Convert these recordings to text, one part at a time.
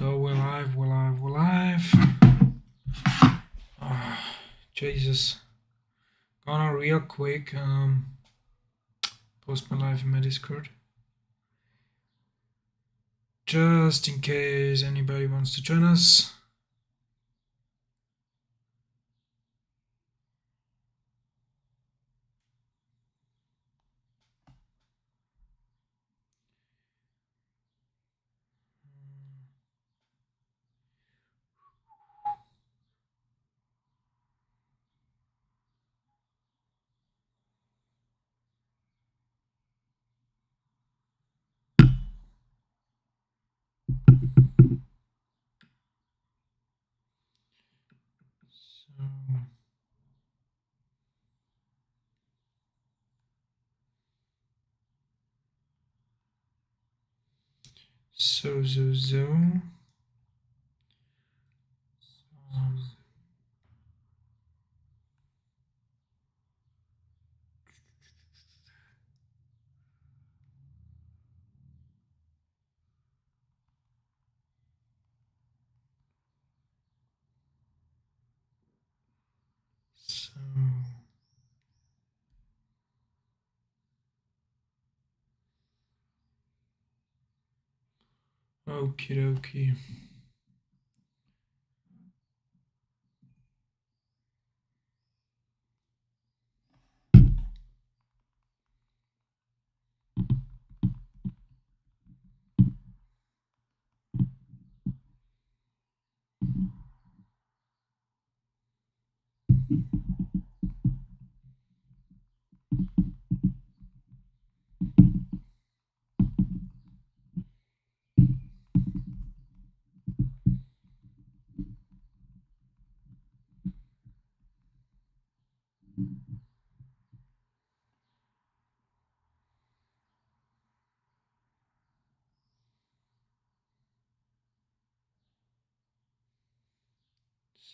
So we're live. Jesus. Gonna real quick post my live in my Discord. Just in case anybody wants to join us. So. Okie dokie.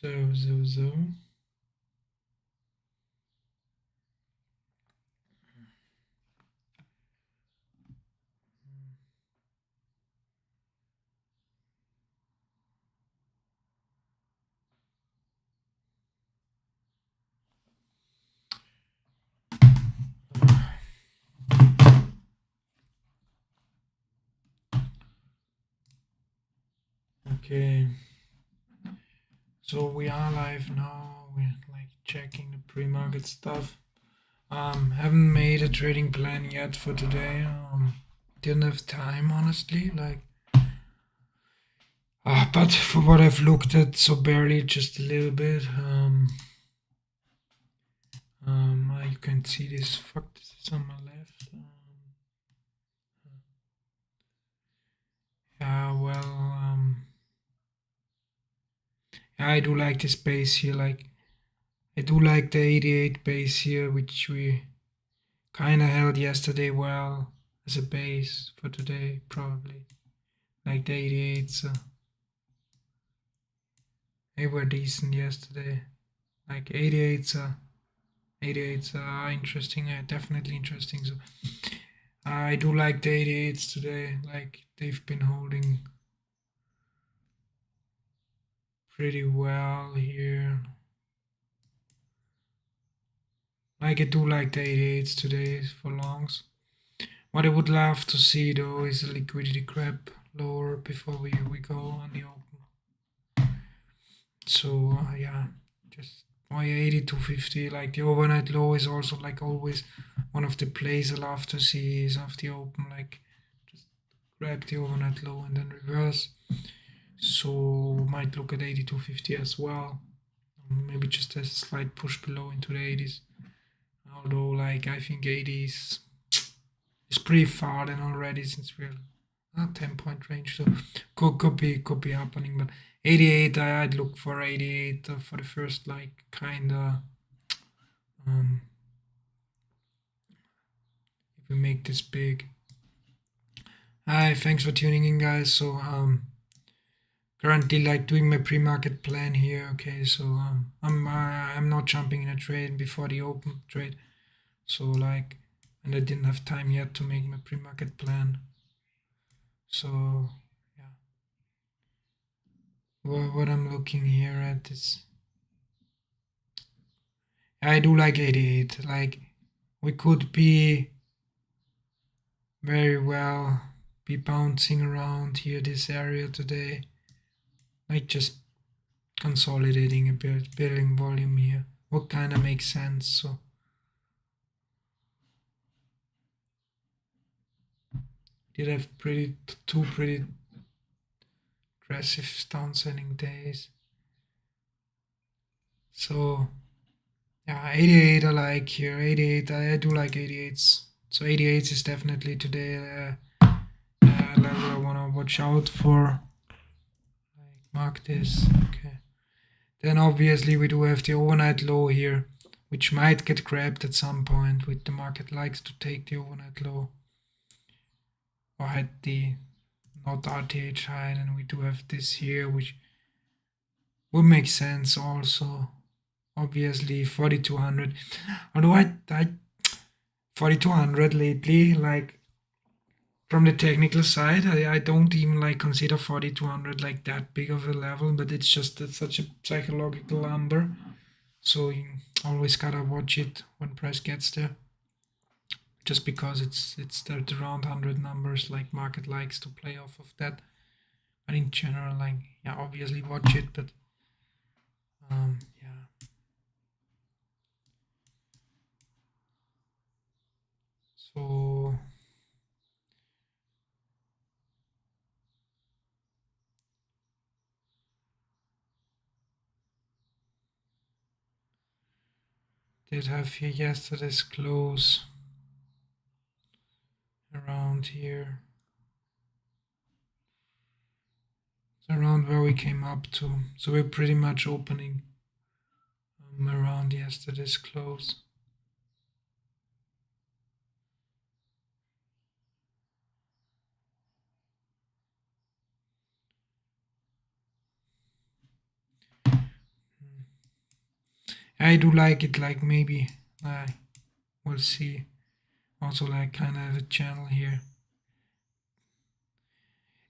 So. Okay. So we are live now. We're like checking the pre-market stuff. Haven't made a trading plan yet for today. Didn't have time, honestly. But for what I've looked at, so barely, just a little bit. You can see this. Fuck, this is on my left. Yeah, well, yeah, I do like this base here. Like, I do like the 88 base here, which we kind of held yesterday well as a base for today, probably. Like the 88s, they were decent yesterday. Like 88s are interesting, definitely interesting. So I do like the 88s today. Like they've been holding pretty well here. Like I do like the 88s today for longs. What I would love to see though is a liquidity grab lower before we go on the open. So yeah, just why 82.50. Like the overnight low is also like always one of the plays I love to see is off the open. Like just grab the overnight low and then reverse. So might look at 82.50 as well. Maybe just a slight push below into the 80s. Although like I think 80s is pretty far then already since we're not 10-point range, so could be happening. But 88, I'd look for 88 for the first like kinda. If we make this big. Hi, thanks for tuning in, guys. So currently like doing my pre-market plan here. Okay, so I'm not jumping in a trade before the open trade. So like, and I didn't have time yet to make my pre-market plan. So yeah, what I'm looking here at is I do like 88. Like we could be very well be bouncing around here this area today, like just consolidating a bit, building volume here. What kind of makes sense? So did have two pretty aggressive downsending days. So yeah, 88 I like here. 88 I do like 88s. So 88 is definitely today level I wanna watch out for. Like mark this. Okay. Then obviously we do have the overnight low here, which might get grabbed at some point. With the market likes to take the overnight low. Or at the not RTH high, and we do have this here, which would make sense also. Obviously 4200. Although I 4200 lately, like from the technical side, I don't even like consider 4200 like that big of a level, but it's just such a psychological number. So you always gotta watch it when price gets there. Just because it's the round 100 numbers, like market likes to play off of that. But in general, like yeah, obviously watch it, but yeah. So did have here yesterday's close around here. It's around where we came up to. So we're pretty much opening around yesterday's close. I do like it, like maybe we'll see. Also like kind of a channel here.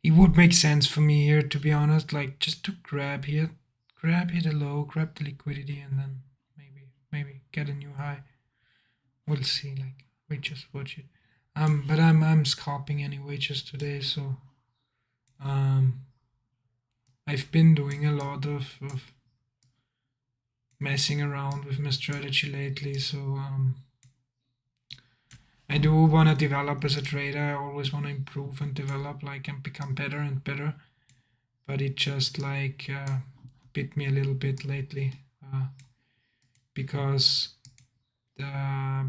It would make sense for me here, to be honest, like just to grab here the low, grab the liquidity, and then maybe get a new high. We'll see, like we just watch it. But I'm scalping anyway just today, so I've been doing a lot of messing around with my strategy lately, so I do want to develop as a trader. I always want to improve and develop, like, and become better and better. But it just like bit me a little bit lately because I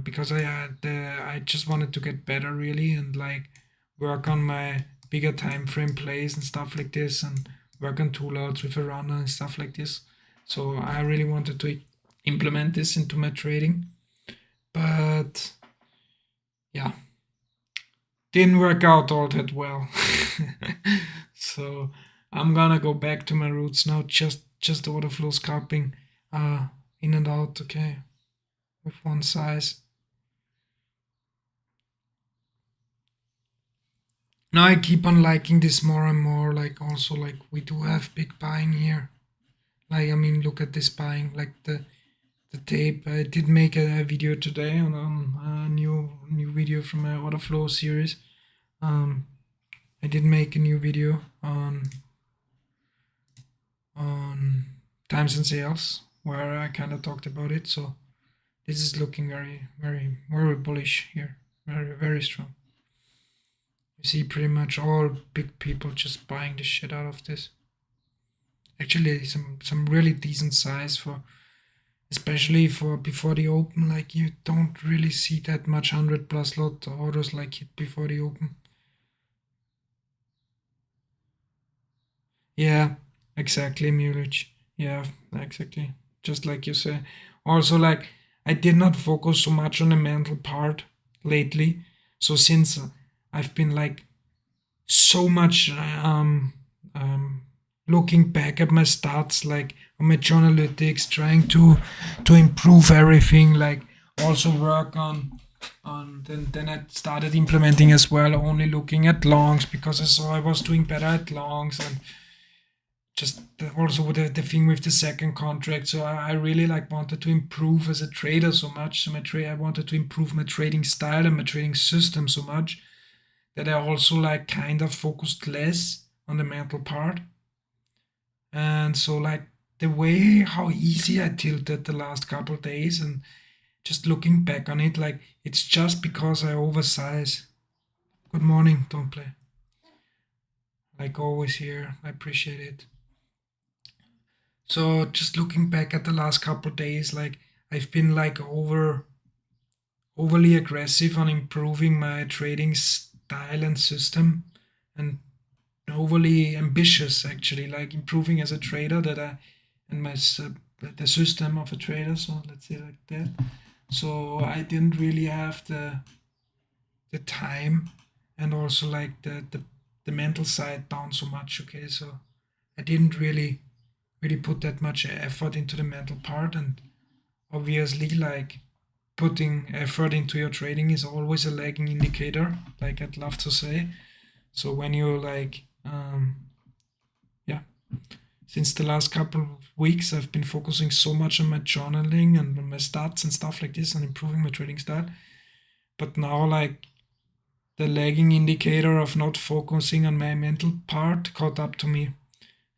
just wanted to get better really, and like work on my bigger time frame plays and stuff like this, and work on tool outs with a runner and stuff like this. So I really wanted to implement this into my trading, but yeah, didn't work out all that well. So I'm gonna go back to my roots now, just order flow scalping in and out, okay, with one size. Now I keep on liking this more and more, like also like we do have big buying here. Like I mean look at this buying, like the tape. I did make a video today on a new video from my order flow series. I did make a new video on times and sales where I kind of talked about it. So this is looking very bullish here, very strong. You see pretty much all big people just buying the shit out of this. Actually, some really decent size for, especially for before the open. Like you don't really see that much 100+ lot orders like hit before the open. Yeah, exactly, Mulich. Yeah, exactly. Just like you say. Also, like I did not focus so much on the mental part lately. So since I've been like so much looking back at my stats, like on my journalytics, trying to improve everything, like also work on then I started implementing as well, only looking at longs because I saw I was doing better at longs, and just also with the thing with the second contract. So I really like wanted to improve as a trader so much. So I wanted to improve my trading style and my trading system so much that I also like kind of focused less on the mental part. And so like the way how easy I tilted the last couple of days, and just looking back on it, like it's just because I oversize. Good morning, don't play. Like always here, I appreciate it. So just looking back at the last couple of days, like I've been like overly aggressive on improving my trading style and system, and overly ambitious actually, like improving as a trader that I and the system of a trader. So let's say like that. So I didn't really have the time, and also like the mental side down so much. Okay, so I didn't really put that much effort into the mental part, and obviously like putting effort into your trading is always a lagging indicator, like I'd love to say. So when you like yeah, since the last couple of weeks I've been focusing so much on my journaling and on my stats and stuff like this and improving my trading style. But now like the lagging indicator of not focusing on my mental part caught up to me,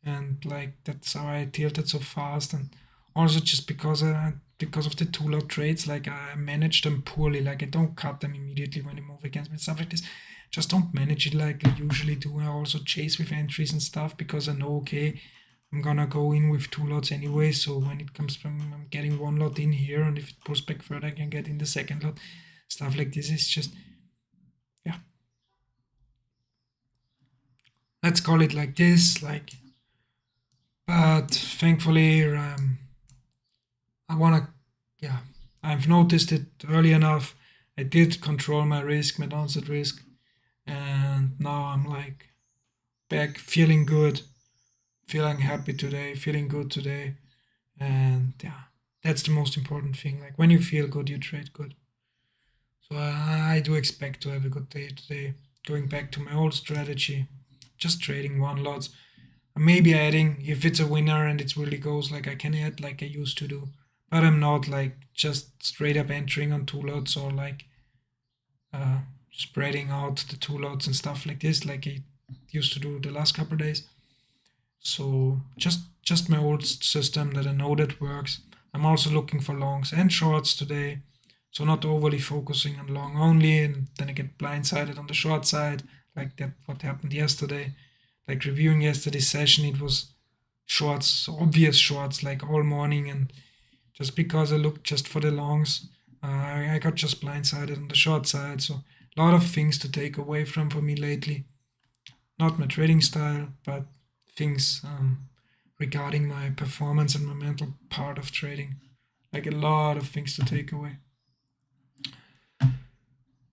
and like that's how I tilted so fast. And also just because of the two lot trades, like I manage them poorly. Like I don't cut them immediately when they move against me, stuff like this. Just don't manage it like I usually do. I also chase with entries and stuff because I know, okay, I'm gonna go in with two lots anyway. So when it comes from, I'm getting one lot in here, and if it pulls back further, I can get in the second lot. Stuff like this is just, yeah. Let's call it like this, like. But thankfully, I wanna, yeah, I've noticed it early enough. I did control my risk, my downside risk, and now I'm like back feeling good, feeling happy today, feeling good today, and yeah, that's the most important thing. Like when you feel good, you trade good. So I do expect to have a good day today. Going back to my old strategy, just trading one lots. Maybe adding if it's a winner and it really goes, like I can add like I used to do. But I'm not like just straight up entering on two lots, or like uh, spreading out the two lots and stuff like this, like I used to do the last couple of days. So just my old system that I know that works. I'm also looking for longs and shorts today, so not overly focusing on long only, and then I get blindsided on the short side, like that what happened yesterday. Like reviewing yesterday's session, it was shorts, obvious shorts, like all morning, and just because I looked just for the longs, I got just blindsided on the short side. So a lot of things to take away from for me lately. Not my trading style, but things regarding my performance and my mental part of trading. Like a lot of things to take away.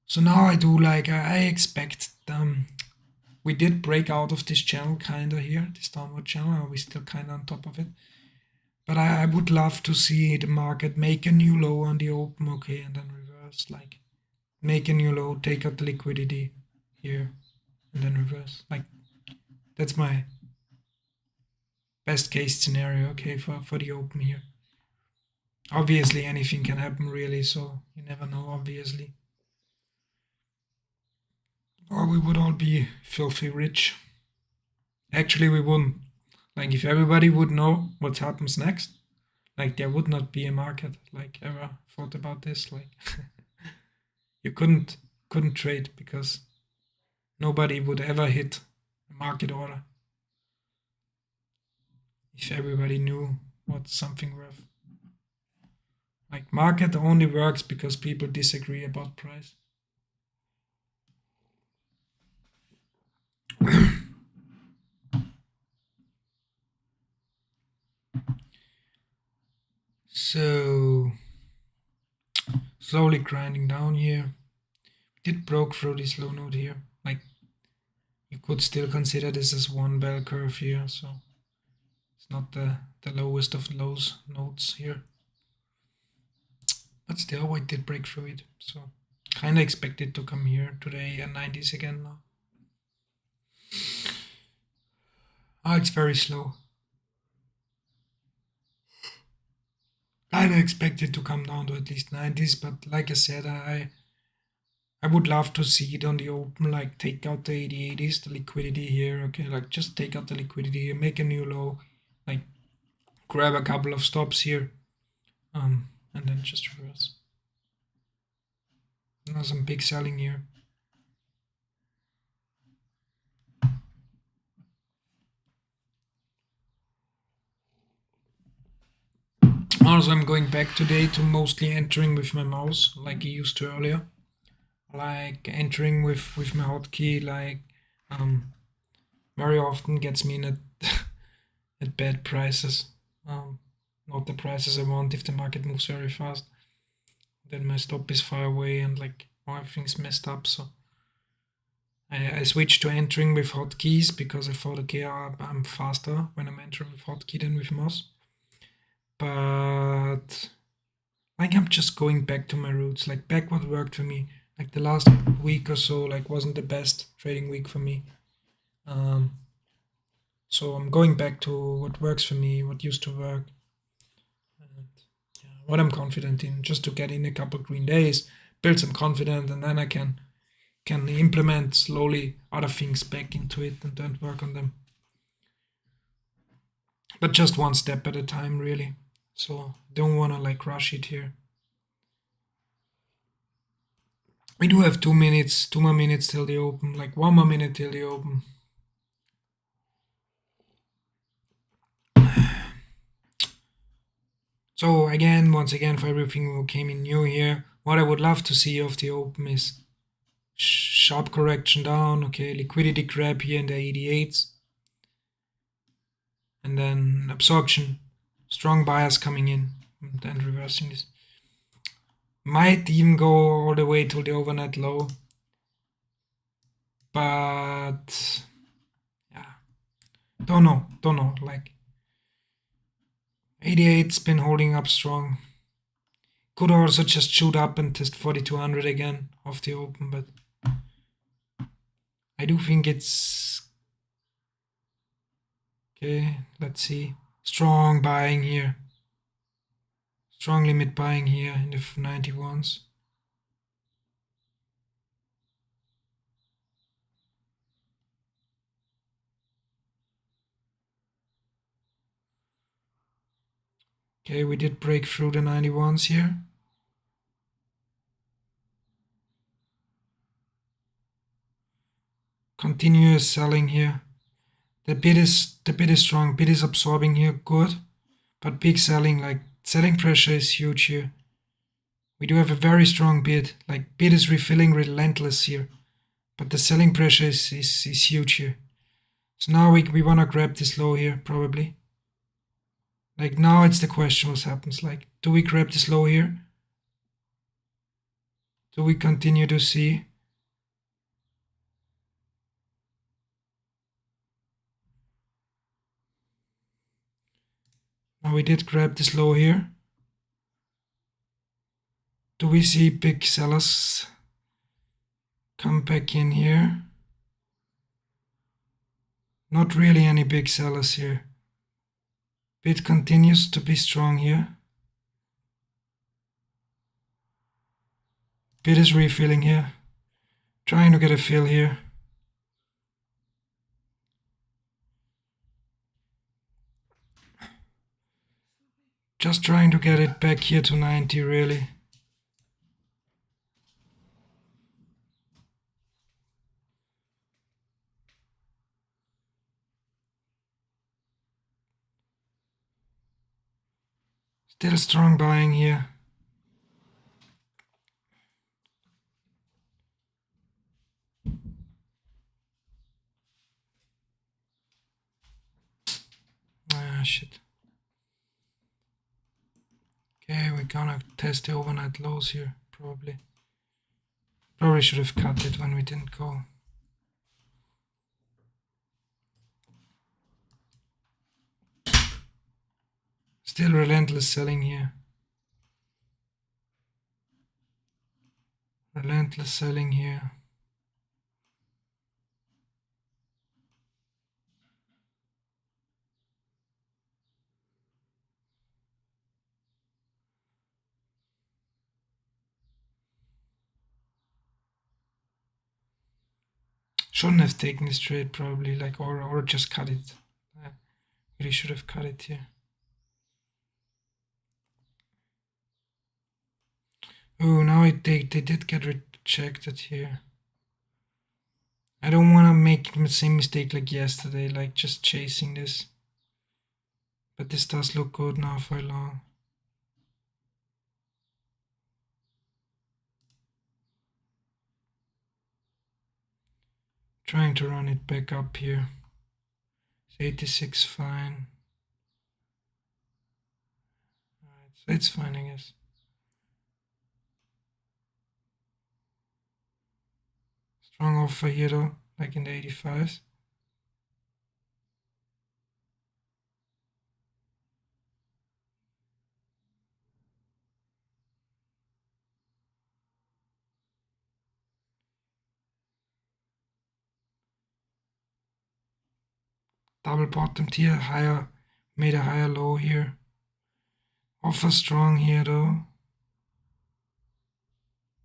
So now I do like I expect we did break out of this channel kinda here, this downward channel, are we still kinda on top of it? But I would love to see the market make a new low on the open, okay, and then reverse, like make a new low, take out the liquidity here, and then reverse. Like that's my best case scenario, okay, for the open here. Obviously anything can happen really, so you never know, obviously. Or we would all be filthy rich. Actually we wouldn't. Like if everybody would know what happens next, like there would not be a market. Like ever thought about this? Like you couldn't trade because nobody would ever hit a market order if everybody knew what's something worth. Like market only works because people disagree about price. So slowly grinding down here. Did broke through this low node here. Like you could still consider this as one bell curve here, so it's not the lowest of lows nodes here. But still we did break through it. So kinda expected to come here today at 90s again now. Oh, it's very slow. I expect it to come down to at least 90s, but like I said, I would love to see it on the open, like take out the 8080s, the liquidity here, okay, like just take out the liquidity here, make a new low, like grab a couple of stops here, and then just reverse. Now some big selling here. Also, I'm going back today to mostly entering with my mouse, like I used to earlier. Like entering with my hotkey, like very often gets me in at at bad prices. Not the prices I want if the market moves very fast. Then my stop is far away and like everything's messed up. So I switched to entering with hotkeys because I thought, okay, I'm faster when I'm entering with hotkey than with mouse. But like I'm just going back to my roots, like back what worked for me. Like the last week or so, like wasn't the best trading week for me. So I'm going back to what works for me, what used to work, and what I'm confident in, just to get in a couple green days, build some confidence, and then I can implement slowly other things back into it and then work on them. But just one step at a time, really. So don't wanna like rush it here. We do have 2 minutes, 2 more minutes till the open, like 1 more minute till the open. So again, once again, for everything who came in new here, what I would love to see of the open is sharp correction down, okay, liquidity grab here in the 88s, and then absorption, strong buyers coming in, and then reversing this. Might even go all the way to the overnight low, but yeah, don't know, like 88's been holding up strong. Could also just shoot up and test 4200 again off the open, but I do think it's okay. Let's see. Strong buying here. Strong limit buying here in the 91s. Okay, we did break through the 91s here. Continuous selling here. The bid is strong. Bid is absorbing here, good. But big selling, like selling pressure is huge here. We do have a very strong bid. Like bid is refilling relentless here. But the selling pressure is huge here. So now we wanna grab this low here, probably. Like now it's the question what happens. Like, do we grab this low here? Do we continue to see? Now we did grab this low here. Do we see big sellers come back in here? Not really any big sellers here. Bid continues to be strong here. Bid is refilling here. Trying to get a fill here. Just trying to get it back here to 90 really. Still strong buying here. Ah, shit. Okay, we're gonna test the overnight lows here, probably. Probably should have cut it when we didn't go. Still relentless selling here. Relentless selling here. Shouldn't have taken this trade probably, like, or just cut it. Really should have cut it here. Oh, now they did get rejected here. I don't want to make the same mistake like yesterday, like just chasing this. But this does look good now for long. Trying to run it back up here. It's 86 fine. Alright, so it's fine, I guess. Strong offer here though, like in the 85s. Double bottomed here, higher, made a higher low here. Offer strong here though.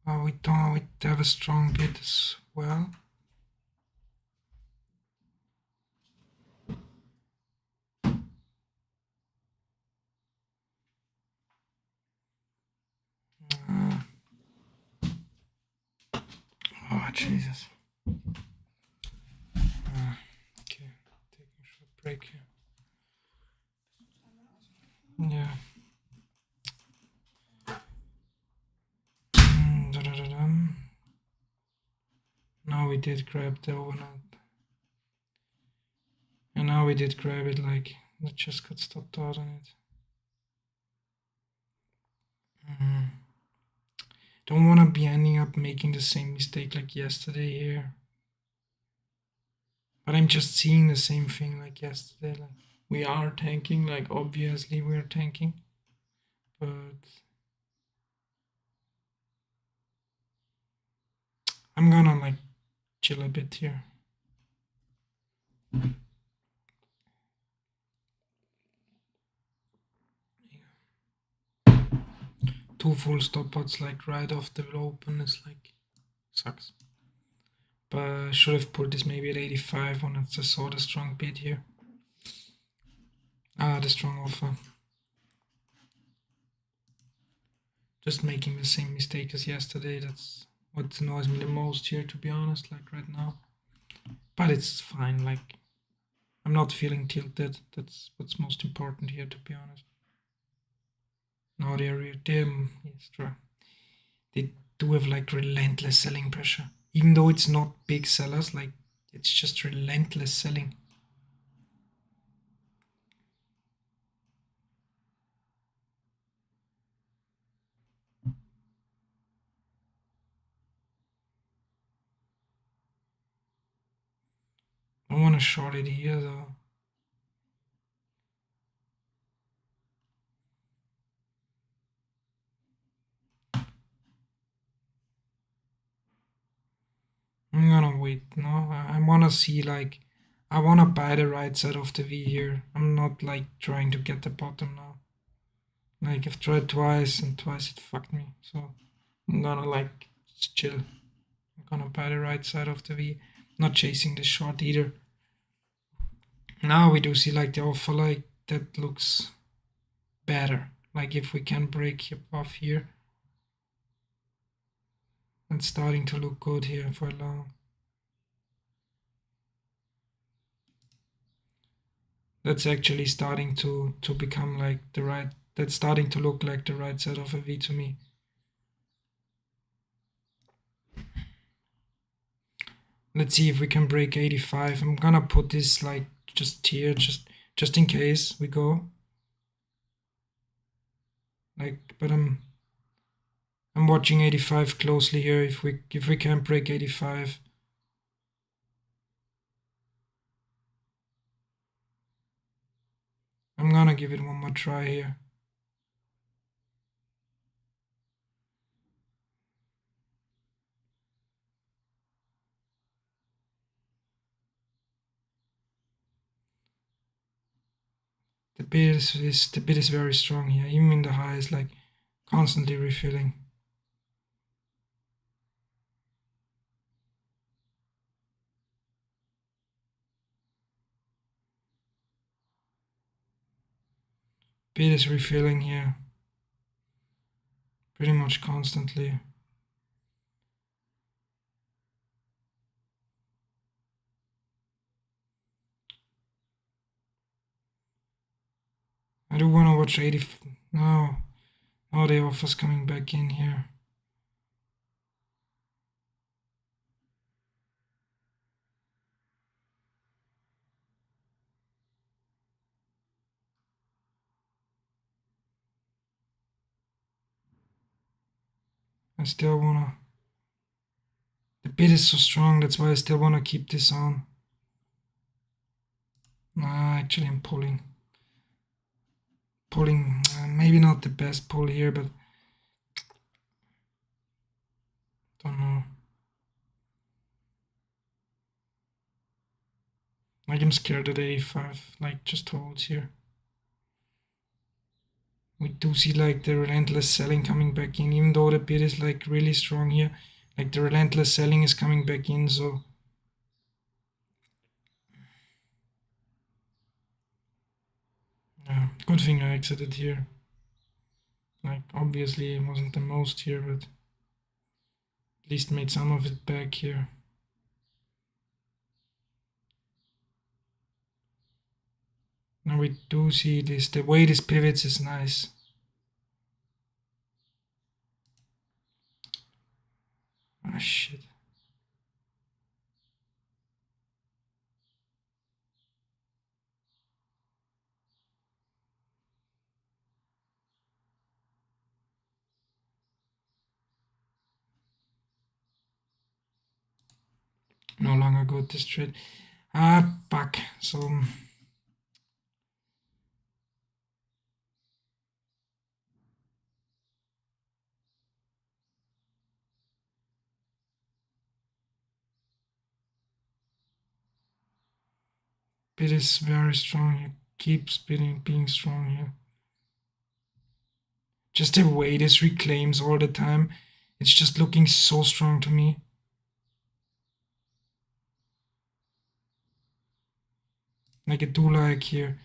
We have a strong bid as well. Oh Jesus. Okay, taking a short break here. Yeah. Now we did grab the overnight. And now we did grab it, like, it just got stopped out on it. Don't want to be ending up making the same mistake like yesterday here. But I'm just seeing the same thing like yesterday. Like, we are tanking, like obviously we're tanking. But I'm gonna like chill a bit here. Two full stop outs like right off the open is like sucks. But I should have put this maybe at 85 when I just saw the strong bid here. The strong offer. Just making the same mistake as yesterday. That's what annoys me the most here, to be honest, like right now. But it's fine, like I'm not feeling tilted. That's what's most important here, to be honest. Now they do have like relentless selling pressure. Even though it's not big sellers, like it's just relentless selling. I want to short it here though. I'm gonna wait, no? I wanna see, like, I wanna buy the right side of the V here. I'm not like trying to get the bottom now. Like, I've tried twice and twice it fucked me. So I'm gonna like just chill. I'm gonna buy the right side of the V. Not chasing the short either. Now we do see like the offer, like that looks better. Like if we can break above here. It's starting to look good here for long. That's actually starting to become like the right, that's starting to look like the right side of a V to me. Let's see if we can break 85. I'm gonna put this like just here, just in case we go. Like, but I'm watching 85 closely here. If we can break 85. I'm gonna give it one more try here. The bid is very strong here. Even in the highs, like constantly refilling. Bid is refilling here pretty much constantly. I do want to watch 80. No, the offer's coming back in here. I still wanna. The bid is so strong, that's why I still wanna keep this on. Nah, actually, I'm pulling. Maybe not the best pull here, but don't know. Like, I'm scared that 85 like just holds here. We do see like the relentless selling coming back in, even though the bid is like really strong here. Like the relentless selling is coming back in, so yeah, good thing I exited here. Like obviously it wasn't the most here, but at least made some of it back here. Now we do see this, the way this pivots is nice. Ah shit. No longer good this trade. Ah fuck. So bid is very strong here. Keeps being strong here. Just the way this reclaims all the time, it's just looking so strong to me. Like I do like here.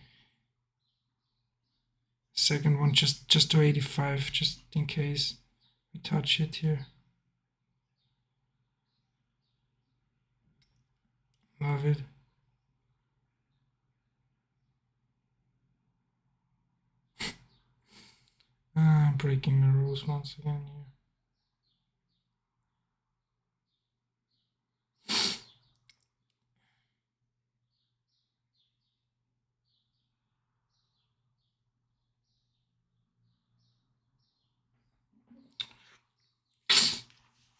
Second one just to 85, just in case we touch it here. Love it. I'm breaking the rules once again here.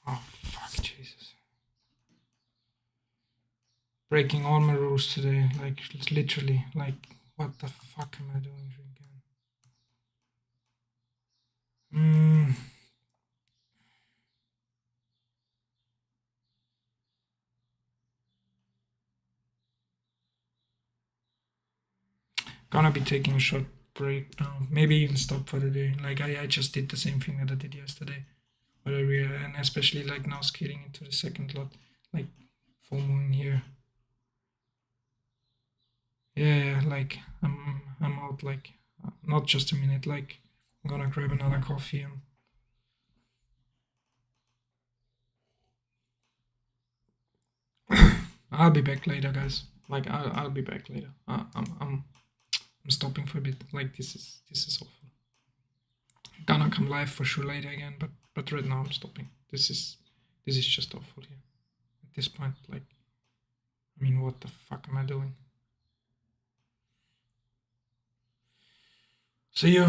Oh fuck, Jesus. Breaking all my rules today, like literally, like what the fuck am I doing again? Gonna be taking a short break now. Maybe even stop for the day. Like I just did the same thing that I did yesterday. But and especially like now skating into the second lot, like full moon here. Yeah, like I'm out like not just a minute, like I'm gonna grab another coffee and I'll be back later, guys. Like I'll be back later. I'm stopping for a bit. Like this is awful. Gonna come live for sure later again, but right now I'm stopping. This is just awful here. At this point, like I mean, what the fuck am I doing? See you.